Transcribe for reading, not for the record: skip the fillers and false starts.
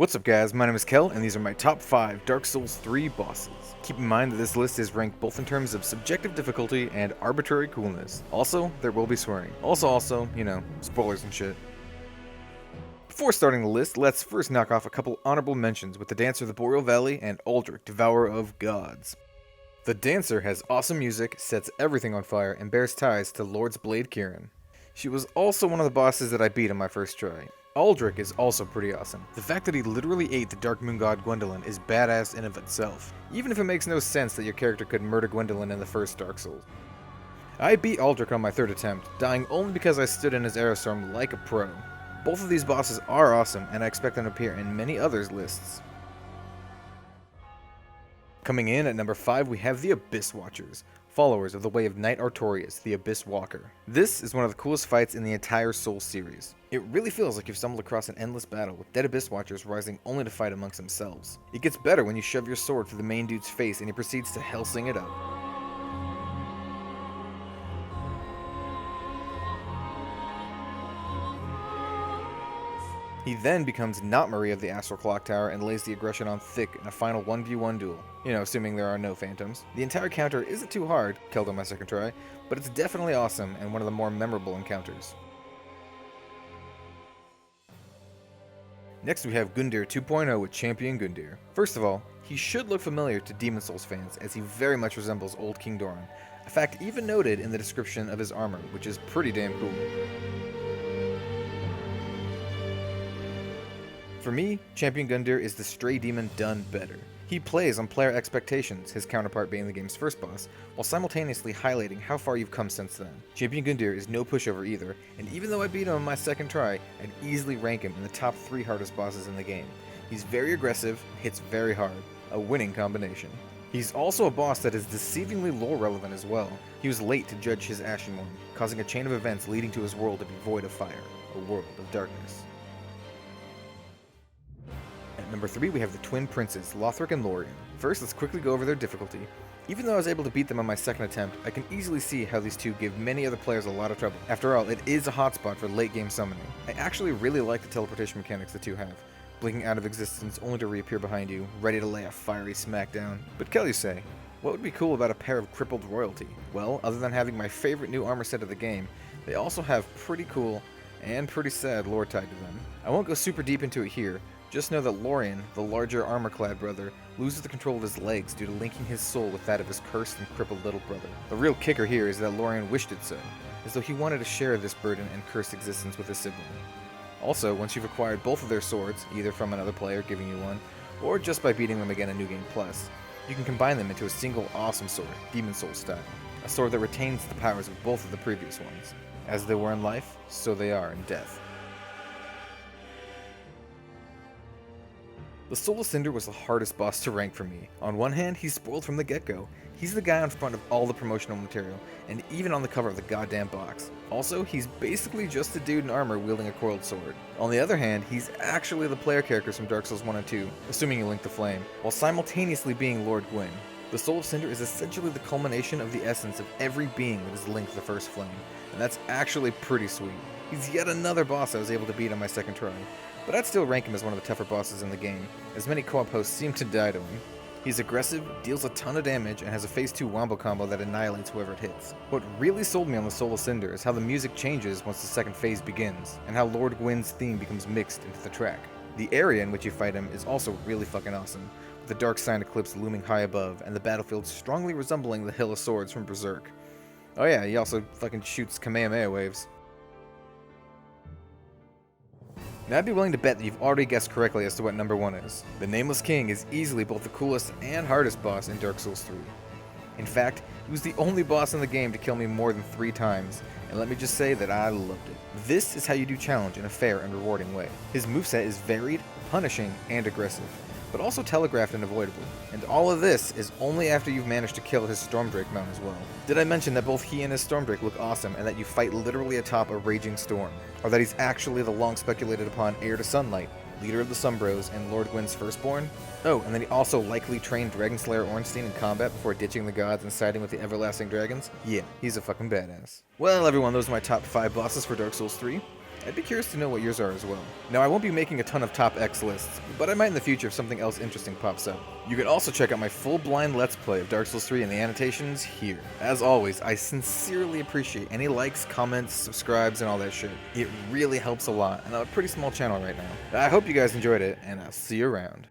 What's up guys, my name is Kel, and these are my top 5 Dark Souls 3 bosses. Keep in mind that this list is ranked both in terms of subjective difficulty and arbitrary coolness. Also, there will be swearing. Also, spoilers and shit. Before starting the list, let's first knock off a couple honorable mentions with the Dancer of the Boreal Valley and Aldrich, Devourer of Gods. The Dancer has awesome music, sets everything on fire, and bears ties to Lord's Blade Kieran. She was also one of the bosses that I beat on my first try. Aldrich is also pretty awesome. The fact that he literally ate the Dark Moon God Gwendolyn is badass in of itself, even if it makes no sense that your character could murder Gwendolyn in the first Dark Souls. I beat Aldrich on my third attempt, dying only because I stood in his Aerostorm like a pro. Both of these bosses are awesome, and I expect them to appear in many others' lists. Coming in at number 5, we have the Abyss Watchers, followers of the way of Knight Artorias, the Abyss Walker. This is one of the coolest fights in the entire Souls series. It really feels like you've stumbled across an endless battle with dead Abyss Watchers rising only to fight amongst themselves. It gets better when you shove your sword through the main dude's face and he proceeds to hellsing it up. He then becomes not Marie of the Astral Clock Tower and lays the aggression on thick in a final 1v1 duel. Assuming there are no phantoms. The entire counter isn't too hard, killed on my second try, but it's definitely awesome and one of the more memorable encounters. Next we have Gundyr 2.0 with Champion Gundyr. First of all, he should look familiar to Demon Souls fans as he very much resembles old King Doran, a fact even noted in the description of his armor, which is pretty damn cool. For me, Champion Gundyr is the stray demon done better. He plays on player expectations, his counterpart being the game's first boss, while simultaneously highlighting how far you've come since then. Champion Gundyr is no pushover either, and even though I beat him on my second try, I'd easily rank him in the top 3 hardest bosses in the game. He's very aggressive, hits very hard, a winning combination. He's also a boss that is deceivingly lore relevant as well. He was late to judge his Ashen One, causing a chain of events leading to his world to be void of fire, a world of darkness. At number 3 we have the Twin Princes, Lothric and Lorien. First, let's quickly go over their difficulty. Even though I was able to beat them on my second attempt, I can easily see how these two give many other players a lot of trouble. After all, it is a hotspot for late game summoning. I actually really like the teleportation mechanics the two have, blinking out of existence only to reappear behind you, ready to lay a fiery smackdown. But Kel, you say, what would be cool about a pair of crippled royalty? Well, other than having my favorite new armor set of the game, they also have pretty cool and pretty sad lore tied to them. I won't go super deep into it here. Just know that Lorien, the larger armor-clad brother, loses the control of his legs due to linking his soul with that of his cursed and crippled little brother. The real kicker here is that Lorien wished it so, as though he wanted to share this burden and cursed existence with his sibling. Also, once you've acquired both of their swords, either from another player giving you one, or just by beating them again in New Game Plus, you can combine them into a single awesome sword, Demon Souls style, a sword that retains the powers of both of the previous ones. As they were in life, so they are in death. The Soul of Cinder was the hardest boss to rank for me. On one hand, he's spoiled from the get-go. He's the guy on front of all the promotional material, and even on the cover of the goddamn box. Also, he's basically just a dude in armor wielding a coiled sword. On the other hand, he's actually the player characters from Dark Souls 1 and 2, assuming you link the flame, while simultaneously being Lord Gwyn. The Soul of Cinder is essentially the culmination of the essence of every being that is linked to the first flame, and that's actually pretty sweet. He's yet another boss I was able to beat on my second try, but I'd still rank him as one of the tougher bosses in the game, as many co-op hosts seem to die to him. He's aggressive, deals a ton of damage, and has a phase 2 wombo combo that annihilates whoever it hits. What really sold me on the Soul of Cinder is how the music changes once the second phase begins, and how Lord Gwyn's theme becomes mixed into the track. The area in which you fight him is also really fucking awesome, with the Dark Sign Eclipse looming high above, and the battlefield strongly resembling the Hill of Swords from Berserk. Oh yeah, he also fucking shoots Kamehameha waves. Now I'd be willing to bet that you've already guessed correctly as to what number 1 is. The Nameless King is easily both the coolest and hardest boss in Dark Souls 3. In fact, he was the only boss in the game to kill me more than 3 times, and let me just say that I loved it. This is how you do challenge in a fair and rewarding way. His moveset is varied, punishing, and aggressive, but also telegraphed and avoidable. And all of this is only after you've managed to kill his Stormdrake mount as well. Did I mention that both he and his Stormdrake look awesome and that you fight literally atop a raging storm? Or that he's actually the long speculated upon heir to Sunlight, leader of the Sumbros and Lord Gwyn's firstborn? Oh, and then he also likely trained Dragonslayer Ornstein in combat before ditching the gods and siding with the Everlasting Dragons? Yeah, he's a fucking badass. Well everyone, those are my top 5 bosses for Dark Souls 3. I'd be curious to know what yours are as well. Now, I won't be making a ton of top X lists, but I might in the future if something else interesting pops up. You can also check out my full blind Let's Play of Dark Souls 3 and the annotations here. As always, I sincerely appreciate any likes, comments, subscribes, and all that shit. It really helps a lot, and I'm a pretty small channel right now. I hope you guys enjoyed it, and I'll see you around.